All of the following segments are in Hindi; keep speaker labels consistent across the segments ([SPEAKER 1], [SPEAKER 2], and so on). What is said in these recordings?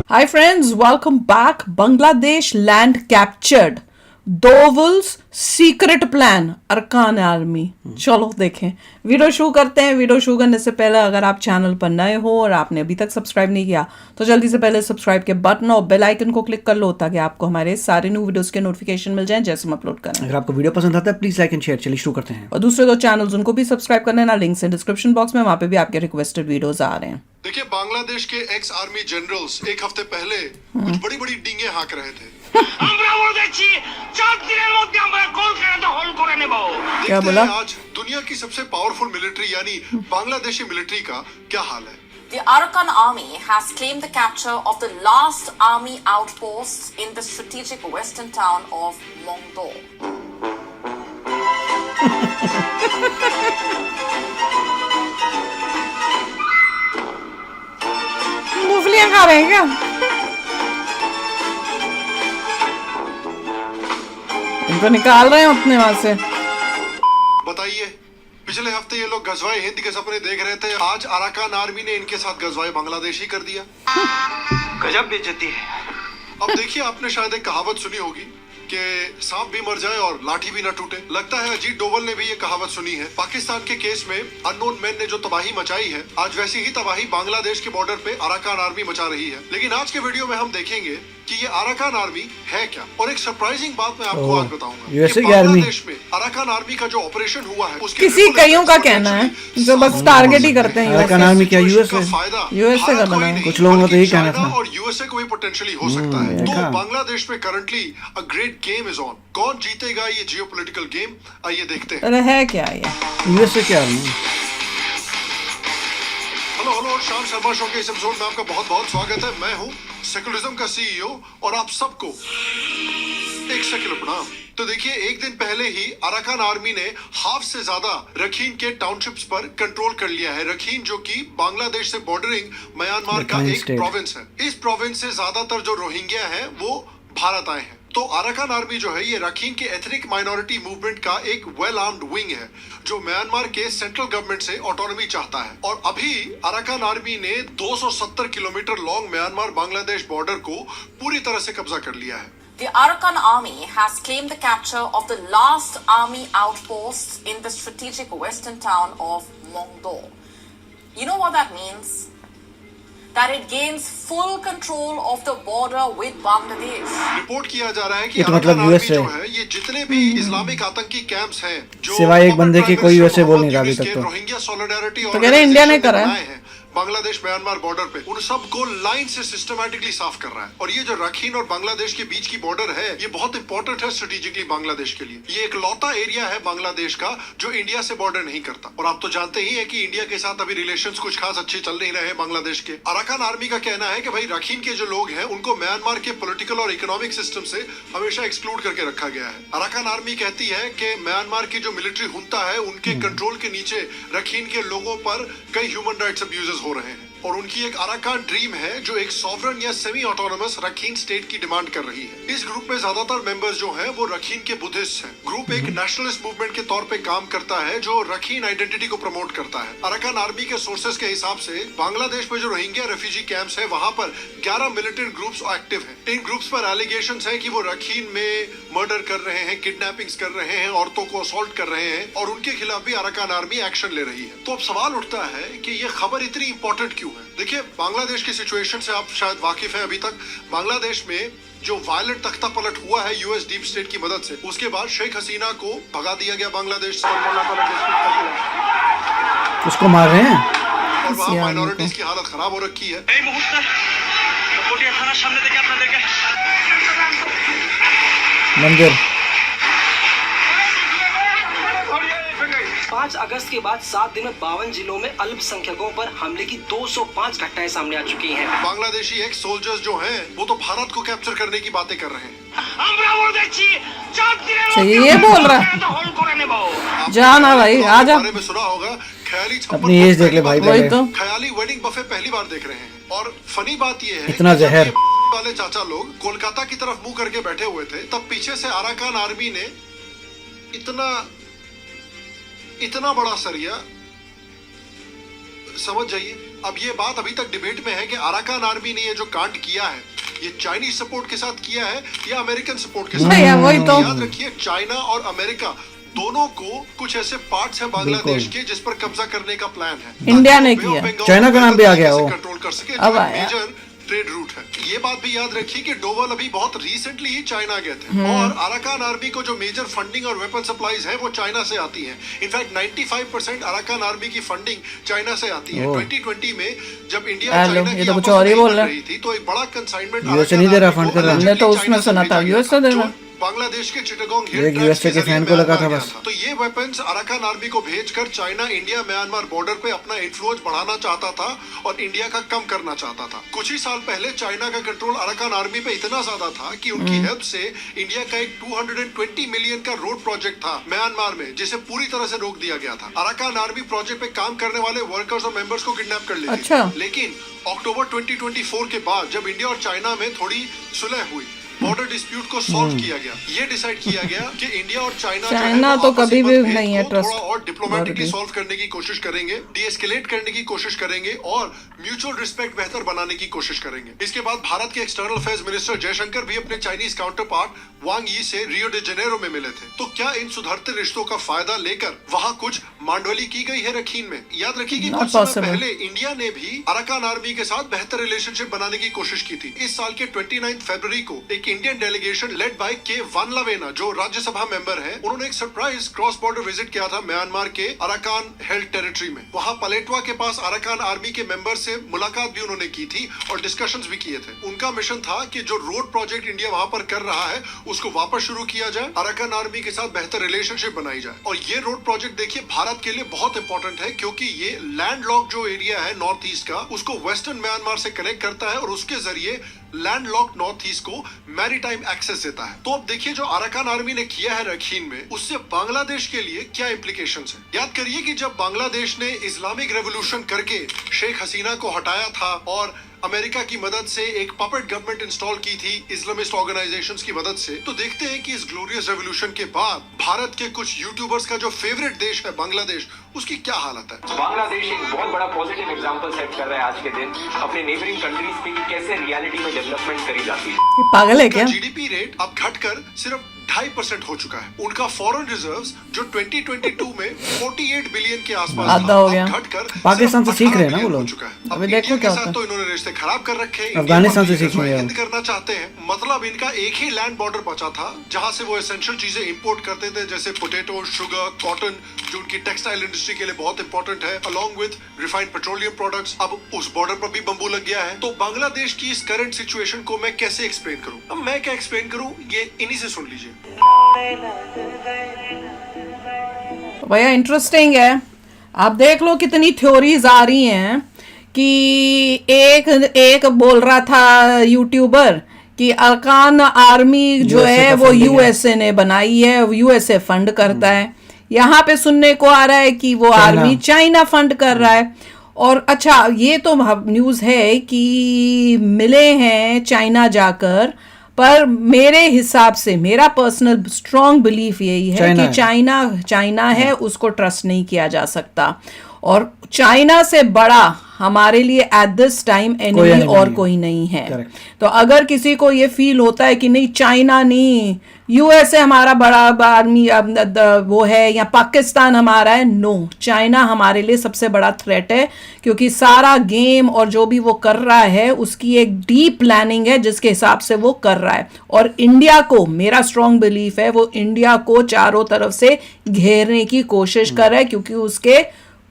[SPEAKER 1] Hi friends, welcome back. Bangladesh land captured. Doval's secret plan Arakan army. चलो देखें, वीडियो शुरू करते हैं। वीडियो शुरू करने से पहले अगर आप चैनल पर नए हो और आपने अभी तक सब्सक्राइब नहीं किया तो जल्दी से पहले सब्सक्राइब के बटन और बेल आइकन को क्लिक कर लो ताकि आपको हमारे सारे न्यू वीडियोस के नोटिफिकेशन मिल जाएं जैसे हम अपलोड करें।
[SPEAKER 2] अगर आपको वीडियो पसंद आता है प्लीज लाइक एंड शेयर। चलिए शुरू करते हैं।
[SPEAKER 1] और दूसरे दो चैनल्स उनको भी सब्सक्राइब कर लेना, लिंक्स हैं डिस्क्रिप्शन बॉक्स में, वहां पे भी आपके रिक्वेस्टेड वीडियोस आ रहे हैं।
[SPEAKER 3] देखिए, बांग्लादेश के एक्स आर्मी जनरल्स एक हफ्ते पहले कुछ बड़ी बड़ी डींगे हाँक रहे थे।
[SPEAKER 1] क्या बोला?
[SPEAKER 3] आज दुनिया की सबसे पावरफुल मिलिट्री यानी बांग्लादेशी मिलिट्री का क्या हाल है?
[SPEAKER 4] The Arakan army has claimed the capture of the last army outpost in the strategic western town of Mongdo.
[SPEAKER 1] मूंगफलियां खा रहे हैं क्या? इनको निकाल रहे हैं अपने वहां से।
[SPEAKER 3] बताइए, पिछले हफ्ते ये लोग गजवाए हिंद के सपने देख रहे थे, आज अराकान आर्मी ने इनके साथ गजवाए बांग्लादेश ही कर दिया।
[SPEAKER 5] गजब बेइज्जती है।
[SPEAKER 3] अब देखिए, आपने शायद एक कहावत सुनी होगी कि सांप भी मर जाए और लाठी भी न टूटे। लगता है अजीत डोवल ने भी ये कहावत सुनी है। पाकिस्तान के केस में अननोन मैन ने जो तबाही मचाई है, आज वैसी ही तबाही बांग्लादेश के बॉर्डर पे अराकान आर्मी मचा रही है। लेकिन आज के वीडियो में हम देखेंगे कि ये अराकान आर्मी है क्या। और एक सरप्राइजिंग बात मैं आपको आज बताऊंगा।
[SPEAKER 2] यूएसए
[SPEAKER 3] कि
[SPEAKER 2] की आर्मी
[SPEAKER 3] बांग्लादेश में अराकान आर्मी का जो ऑपरेशन हुआ है उसके
[SPEAKER 1] किसी कईयों का कहना है जो बस टारगेट ही करते हैं।
[SPEAKER 2] अराकान आर्मी क्या यूएसए?
[SPEAKER 1] यूएसए का बना है।
[SPEAKER 2] कुछ लोगों का तो यही कहना था।
[SPEAKER 3] और यूएसए को भी पोटेंशियली हो सकता है। तो बांग्लादेश में currently a great game is on. कौन जीतेगा ये जियोपॉलिटिकल गेम, आइए देखते हैं।
[SPEAKER 1] अरे है क्या ये?
[SPEAKER 2] यूएसए की आर्मी।
[SPEAKER 3] हेलो हेलो, शाम शर्मा शो के इस एपिसोड में आपका बहुत बहुत स्वागत है। मैं हूँ सेकुलरिज्म का सीईओ और आप सबको एक सेकुलर प्रणाम। तो देखिए, एक दिन पहले ही अराकान आर्मी ने हाफ से ज्यादा रखीन के टाउनशिप्स पर कंट्रोल कर लिया है। रखीन जो कि बांग्लादेश से बॉर्डरिंग म्यांमार का एक प्रोविंस है। इस प्रोविंस से ज्यादातर जो रोहिंग्या हैं वो भारत आए हैं। तो अराकान आर्मी जो है ये रखीन के एथनिक माइनॉरिटी मूवमेंट का एक वेल आर्म्ड विंग है जो म्यांमार के सेंट्रल गवर्नमेंट से ऑटोनॉमी चाहता है। और अभी अराकान आर्मी ने 270 kilometre long Myanmar Bangladesh border को पूरी तरह से कब्जा कर लिया है।
[SPEAKER 4] The Arakan army has claimed the capture of the last army outpost in the strategic western town of Mongdo. You know what that means? That it gains full control of the border with Bangladesh.
[SPEAKER 3] Report किया जा रहा है कि
[SPEAKER 2] तो मतलब
[SPEAKER 3] आर्मी
[SPEAKER 2] यूएसए
[SPEAKER 3] जो है ये जितने भी इस्लामिक आतंकी कैंप्स हैं जो
[SPEAKER 2] सिवाय एक बंदे के कोई यूएसए बोल नहीं रहा अभी तक। तो
[SPEAKER 3] रोहिंग्या सॉलिडारिटी
[SPEAKER 1] तो कह रहे इंडिया ने करा है
[SPEAKER 3] बांग्लादेश म्यांमार बॉर्डर पे, उन सबको लाइन से सिस्टमैटिकली साफ कर रहा है। और ये जो रखीन और बांग्लादेश के बीच की बॉर्डर है ये बहुत इंपॉर्टेंट है स्ट्रेटेजिकली बांग्लादेश के लिए। ये एक लौता एरिया है बांग्लादेश का जो इंडिया से बॉर्डर नहीं करता। और आप तो जानते ही है कि इंडिया के साथ अभी रिलेशंस कुछ खास अच्छे चल नहीं रहे बांग्लादेश के। अराकान आर्मी का कहना है कि भाई रखीन के जो लोग हैं उनको म्यांमार के पॉलिटिकल और इकोनॉमिक सिस्टम से हमेशा एक्सक्लूड करके रखा गया है। अराकान आर्मी कहती है कि म्यांमार की जो मिलिट्री हुंता है उनके कंट्रोल के नीचे रखीन के लोगों पर कई ह्यूमन राइट्स अब्यूजेस हो रहे हैं। और उनकी एक अराकान ड्रीम है जो एक सॉवरन या सेमी ऑटोनोमस रखीन स्टेट की डिमांड कर रही है। इस ग्रुप में ज्यादातर मेंबर्स जो हैं वो रखीन के बुद्धिस्ट हैं। ग्रुप एक नेशनलिस्ट मूवमेंट के तौर पे काम करता है जो रखीन आइडेंटिटी को प्रमोट करता है। अराकान आर्मी के सोर्सेस के हिसाब से बांग्लादेश में जो रोहिंग्या रेफ्यूजी कैंप्स है वहां पर 11 मिलिटेंट ग्रुप्स एक्टिव हैं। इन ग्रुप्स पर एलिगेशंस है कि वो रखीन में मर्डर कर रहे हैं, किडनैपिंग्स कर रहे हैं, औरतों को असॉल्ट कर रहे हैं और उनके खिलाफ भी अराकान आर्मी एक्शन ले रही है। तो अब सवाल उठता है कि ये खबर इतनी इंपॉर्टेंट क्यों है? देखिए, बांग्लादेश की सिचुएशन से आप शायद वाकिफ हैं। अभी तक बांग्लादेश में जो वायलेंट तख्ता पलट हुआ है यूएस डीप स्टेट की मदद से, उसके बाद शेख हसीना को भगा दिया गया बांग्लादेश से।
[SPEAKER 2] उसको मार रहे हैं
[SPEAKER 3] और वहाँ माइनॉरिटीज की हालत खराब हो रखी है।
[SPEAKER 2] मंदिर
[SPEAKER 5] 5 अगस्त के बाद 7 दिन में 52 जिलों में अल्पसंख्यकों पर हमले की 205 घटनाएं सामने आ चुकी हैं।
[SPEAKER 3] बांग्लादेशी एक्स सोल्जर्स जो हैं वो तो भारत को कैप्चर करने की बातें कर रहे हैं।
[SPEAKER 1] ये बोल रहा है जाना भाई आजा।
[SPEAKER 3] बारे में सुना होगा ख्याली
[SPEAKER 2] अपनी एज देख ले भाई।
[SPEAKER 1] वही तो
[SPEAKER 3] ख्याली वेडिंग बफे पहली बार देख रहे हैं। और फनी बात ये है
[SPEAKER 2] इतना जहर
[SPEAKER 3] वाले चाचा लोग कोलकाता की तरफ मुंह करके बैठे हुए थे, तब पीछे से अराकान आर्मी ने इतना बड़ा सरिया समझ जाइए। अब ये बात अभी तक डिबेट में है कि अराकान आर्मी ने ये जो कांड किया है ये चाइनीज सपोर्ट के साथ किया है या अमेरिकन सपोर्ट के साथ।
[SPEAKER 1] भैया, वही तो।
[SPEAKER 3] याद रखिए चाइना और अमेरिका दोनों को कुछ ऐसे पार्ट्स हैं बांग्लादेश के जिस पर कब्जा करने का प्लान है।
[SPEAKER 1] इंडिया ने किया।
[SPEAKER 2] चाइना का नाम भी आ गया वो।
[SPEAKER 3] कंट्रोल कर सके,
[SPEAKER 1] अब
[SPEAKER 3] जो
[SPEAKER 1] आया।
[SPEAKER 3] मेजर ट्रेड रूट है। ये बात भी याद रखिए कि डोवल अभी बहुत रिसेंटली ही चाइना गए थे और अराकान आर्मी को जो मेजर फंडिंग और वेपन सप्लाईज है वो चाइना से आती है। इनफैक्ट 95% अराकान आर्मी की फंडिंग चाइना से आती है। 2020 में जब इंडिया
[SPEAKER 1] हेलो,
[SPEAKER 3] चाइना
[SPEAKER 1] ये
[SPEAKER 3] की
[SPEAKER 1] तो कुछ
[SPEAKER 3] आपस
[SPEAKER 1] और ही
[SPEAKER 3] में
[SPEAKER 1] बोल
[SPEAKER 3] बन
[SPEAKER 1] रहा है।
[SPEAKER 3] रही थी तो एक बड़ा कंसाइनमेंट
[SPEAKER 2] यूएसए नहीं दे रहा फंड कर रहा है।
[SPEAKER 1] हमने तो उसमें सुना था यूएसए दे रहा।
[SPEAKER 3] बांग्लादेश के चिटागोंग हिल
[SPEAKER 2] एक यूएसए के फैन को लगा था बस।
[SPEAKER 3] तो ये वेपन्स अराकान आर्मी को भेजकर चाइना इंडिया म्यांमार बॉर्डर पे अपना इन्फ्लुएंस बढ़ाना चाहता था और इंडिया का कम करना चाहता था। कुछ ही साल पहले चाइना का कंट्रोल अराकान आर्मी पे इतना ज्यादा था कि उनकी हेल्प से इंडिया का एक 220 मिलियन का रोड प्रोजेक्ट था म्यांमार में जिसे पूरी तरह से रोक दिया गया था। अराकान आर्मी प्रोजेक्ट पे काम करने वाले वर्कर्स और मेंबर्स को किडनैप कर लेती
[SPEAKER 1] अच्छा।
[SPEAKER 3] थी। लेकिन अक्टूबर 2024 के बाद जब इंडिया और चाइना में थोड़ी सुलह हुई, बॉर्डर डिस्प्यूट को सॉल्व किया गया, ये डिसाइड किया गया कि इंडिया और चाइना
[SPEAKER 1] चाइना तो कभी भी नहीं है ट्रस्ट
[SPEAKER 3] थोड़ा और डिप्लोमेटिकली
[SPEAKER 1] वर्दी।
[SPEAKER 3] सॉल्व करने की कोशिश करेंगे, डीएस्केलेट करने की कोशिश करेंगे और म्यूचुअल रिस्पेक्ट बेहतर बनाने की कोशिश करेंगे। इसके बाद भारत के एक्सटर्नल अफेयर्स मिनिस्टर जयशंकर भी अपने चाइनीज काउंटर पार्ट वांग यी से रियो डी जेनेरो में मिले थे। तो क्या इन सुधरते रिश्तों का फायदा लेकर वहाँ कुछ मांडवली की गई है रखीन में? याद रखिए कि
[SPEAKER 1] Not
[SPEAKER 3] कुछ समय
[SPEAKER 1] possible.
[SPEAKER 3] पहले इंडिया ने भी अराकान आर्मी के साथ बेहतर रिलेशनशिप बनाने की कोशिश की थी। इस साल के 29 फरवरी को एक इंडियन डेलीगेशन लेड बाय के वानलावेना जो राज्यसभा मेंबर है, उन्होंने एक सरप्राइज क्रॉस बॉर्डर विजिट किया था म्यांमार के अराकान हेल्ड टेरिटरी में। वहाँ पलेटवा के पास अराकान आर्मी के मेंबर से मुलाकात भी उन्होंने की थी और डिस्कशंस भी किए थे। उनका मिशन था कि जो रोड प्रोजेक्ट इंडिया वहाँ पर कर रहा है उसको वापस शुरू किया जाए, अराकान आर्मी के साथ बेहतर रिलेशनशिप बनाई जाए। और ये रोड प्रोजेक्ट देखिए भारत के लिए बहुत इंपॉर्टेंट है क्योंकि ये लैंडलॉक जो एरिया है नॉर्थ ईस्ट का उसको वेस्टर्न म्यांमार से कनेक्ट करता है और उसके जरिए लैंडलॉक नॉर्थ ईस्ट को मैरीटाइम एक्सेस देता है। तो अब देखिए जो अराकान आर्मी ने किया है रखीन में उससे बांग्लादेश के लिए क्या इम्प्लीकेशंस है। याद करिए कि जब बांग्लादेश ने इस्लामिक रेवोल्यूशन करके शेख हसीना को हटाया था और अमेरिका की मदद से एक पपेट गवर्नमेंट इंस्टॉल की थी इस्लामिस्ट ऑर्गेनाइजेशंस की मदद से, तो देखते हैं कि इस ग्लोरियस रेवोल्यूशन के बाद भारत के कुछ यूट्यूबर्स का जो फेवरेट देश है बांग्लादेश, उसकी क्या हालत है।
[SPEAKER 6] बांग्लादेश एक बहुत बड़ा पॉजिटिव एग्जांपल सेट कर रहा है आज के दिन अपने नेबरिंग कंट्रीज पे कि कैसे रियलिटी में डेवलपमेंट करी जाती है।
[SPEAKER 1] ये पागल है क्या?
[SPEAKER 3] जीडीपी रेट अब घटकर सिर्फ 2.5% हो चुका है। उनका फॉरेन रिजर्व्स जो 2022 में 48 बिलियन के आसपास
[SPEAKER 1] आधा हो गया।
[SPEAKER 3] घटकर
[SPEAKER 2] पाकिस्तान से सीख रहे हैं ना वो
[SPEAKER 3] हो
[SPEAKER 2] लोग।
[SPEAKER 3] चुका है।
[SPEAKER 1] अभी
[SPEAKER 3] अब
[SPEAKER 1] देखो
[SPEAKER 3] इंडिया
[SPEAKER 1] क्या
[SPEAKER 3] के
[SPEAKER 1] होता
[SPEAKER 3] साथ
[SPEAKER 1] है।
[SPEAKER 3] तो इन्होंने रिश्ते खराब कर रखे हैं।
[SPEAKER 2] अफगानिस्तान से
[SPEAKER 3] इंडिया
[SPEAKER 2] सीख रहे हैं।
[SPEAKER 3] हिंद करना चाहते हैं। मतलब इनका एक ही लैंड बॉर्डर बचा था जहां से वो एसेंशियल चीजें इंपोर्ट करते थे जैसे पोटैटो, शुगर, कॉटन जो उनकी टेक्सटाइल इंडस्ट्री के लिए बहुत इंपॉर्टेंट है, along with refined petroleum products. अब उस बॉर्डर पर भी बंबू लग गया है। तो बांग्लादेश की इस करंट सिचुएशन को मैं कैसे एक्सप्लेन करूं? अब मैं क्या एक्सप्लेन करूं ये इन्हीं से सुन लीजिए।
[SPEAKER 1] भैया इंटरेस्टिंग है। आप देख लो कितनी थ्योरीज आ रही हैं कि एक बोल रहा था यूट्यूबर कि अरकान आर्मी जो
[SPEAKER 2] USA
[SPEAKER 1] है
[SPEAKER 2] का
[SPEAKER 1] वो
[SPEAKER 2] funding है।
[SPEAKER 1] यूएसए ने बनाई है, यूएसए फंड करता है। यहाँ पे सुनने को आ रहा है कि वो
[SPEAKER 2] चाइना।
[SPEAKER 1] आर्मी चाइना फंड कर रहा है। और अच्छा ये तो न्यूज़ है कि मिले हैं चाइना जाकर, पर मेरे हिसाब से मेरा पर्सनल स्ट्रॉन्ग बिलीफ यही है
[SPEAKER 2] चाइना
[SPEAKER 1] कि
[SPEAKER 2] है।
[SPEAKER 1] चाइना है, उसको ट्रस्ट नहीं किया जा सकता। और चाइना से बड़ा हमारे लिए at this time enemy
[SPEAKER 2] enemy
[SPEAKER 1] और
[SPEAKER 2] नहीं
[SPEAKER 1] कोई नहीं है।
[SPEAKER 2] Correct.
[SPEAKER 1] तो अगर किसी को ये फील होता है कि नहीं चाइना नहीं, यूएसए हमारा बड़ा आर्मी वो है या पाकिस्तान हमारा है, नो, चाइना हमारे लिए सबसे बड़ा थ्रेट है क्योंकि सारा गेम और जो भी वो कर रहा है उसकी एक डीप प्लानिंग है जिसके हिसाब से वो कर रहा है। और इंडिया को, मेरा स्ट्रॉन्ग बिलीफ है, वो इंडिया को चारों तरफ से घेरने की कोशिश कर रहा है क्योंकि उसके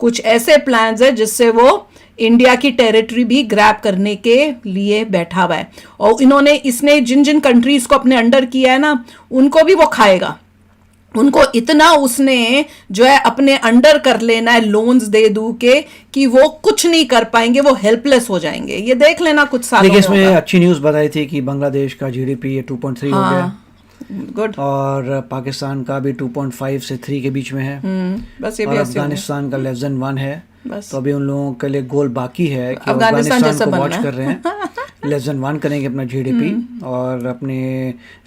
[SPEAKER 1] कुछ ऐसे प्लान्स है जिससे वो इंडिया की टेरिटरी भी ग्रैब करने के लिए बैठा हुआ है। और इसने जिन जिन कंट्रीज को अपने अंडर किया है ना, उनको भी वो खाएगा। उनको इतना उसने जो है अपने अंडर कर लेना है लोन्स दे दू के कि वो कुछ नहीं कर पाएंगे, वो हेल्पलेस हो जाएंगे। ये देख लेना कुछ सालों
[SPEAKER 2] देखिए
[SPEAKER 1] में
[SPEAKER 2] इसमें
[SPEAKER 1] होगा।
[SPEAKER 2] अच्छी न्यूज़ बताई थी कि बांग्लादेश का जीडीपी ये 2.3 हो गया
[SPEAKER 1] गुड।
[SPEAKER 2] और पाकिस्तान का भी 2.5 से 3 के बीच में है
[SPEAKER 1] बस ये
[SPEAKER 2] और
[SPEAKER 1] भी ऐसे होगा।
[SPEAKER 2] अफगानिस्तान का <1 है।
[SPEAKER 1] बस।
[SPEAKER 2] तो अभी उन लोगों के लिए गोल बाकी है कि
[SPEAKER 1] अफगानिस्तान
[SPEAKER 2] अफगानिस्तान
[SPEAKER 1] जैसा
[SPEAKER 2] को वॉच
[SPEAKER 1] बनना है।
[SPEAKER 2] कर रहे हैं लेस देन 1 करेंगे अपना जीडीपी और अपने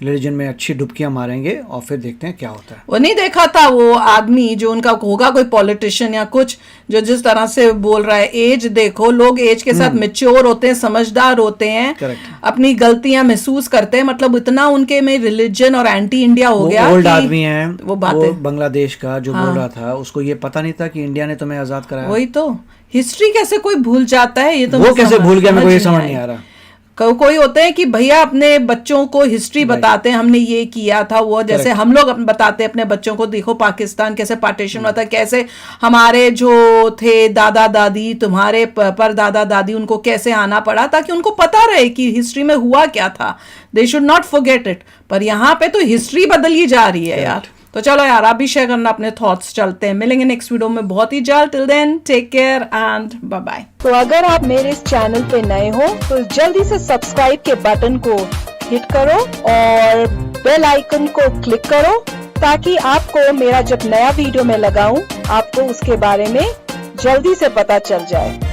[SPEAKER 2] रिलीजन में अच्छी डुबकियां मारेंगे और फिर देखते हैं क्या होता है।
[SPEAKER 1] वो नहीं देखा था वो आदमी जो उनका होगा कोई पॉलिटिशियन या कुछ, जो जिस तरह से बोल रहा है, एज देखो, लोग एज के साथ मैच्योर होते हैं, समझदार होते हैं,
[SPEAKER 2] Correct.
[SPEAKER 1] अपनी गलतियां महसूस करते हैं, मतलब इतना उनके में रिलीजन और एंटी इंडिया हो गया
[SPEAKER 2] ओल्ड
[SPEAKER 1] कि
[SPEAKER 2] आदमी है
[SPEAKER 1] वो बातें,
[SPEAKER 2] बांग्लादेश का जो बोल रहा था, उसको ये पता नहीं था कि इंडिया ने तुम्हें आजाद कराया।
[SPEAKER 1] वही तो, हिस्ट्री कैसे कोई भूल जाता है, ये तो
[SPEAKER 2] वो
[SPEAKER 1] मैं
[SPEAKER 2] कैसे भूल गया, मेरे को ये समझ
[SPEAKER 1] आई।
[SPEAKER 2] नहीं आ रहा।
[SPEAKER 1] कोई होते हैं कि भैया अपने बच्चों को हिस्ट्री बताते हैं, हमने ये किया था वो, जैसे हम लोग बताते हैं अपने बच्चों को, देखो पाकिस्तान कैसे पार्टीशन हुआ था, कैसे हमारे जो थे दादा दादी, तुम्हारे पर दादा दादी, उनको कैसे आना पड़ा, ताकि उनको पता रहे कि हिस्ट्री में हुआ क्या था, they should not forget it. पर यहाँ पे तो हिस्ट्री बदली जा रही है यार। तो चलो यार, आप भी शेयर करना अपने थॉट्स। चलते हैं, मिलेंगे नेक्स्ट वीडियो में बहुत ही जल्द। Till then take care and bye bye.
[SPEAKER 7] तो अगर आप मेरे इस चैनल पे नए हो तो जल्दी से सब्सक्राइब के बटन को हिट करो और बेल आइकन को क्लिक करो, ताकि आपको मेरा जब नया वीडियो मैं लगाऊं आपको उसके बारे में जल्दी से पता चल जाए।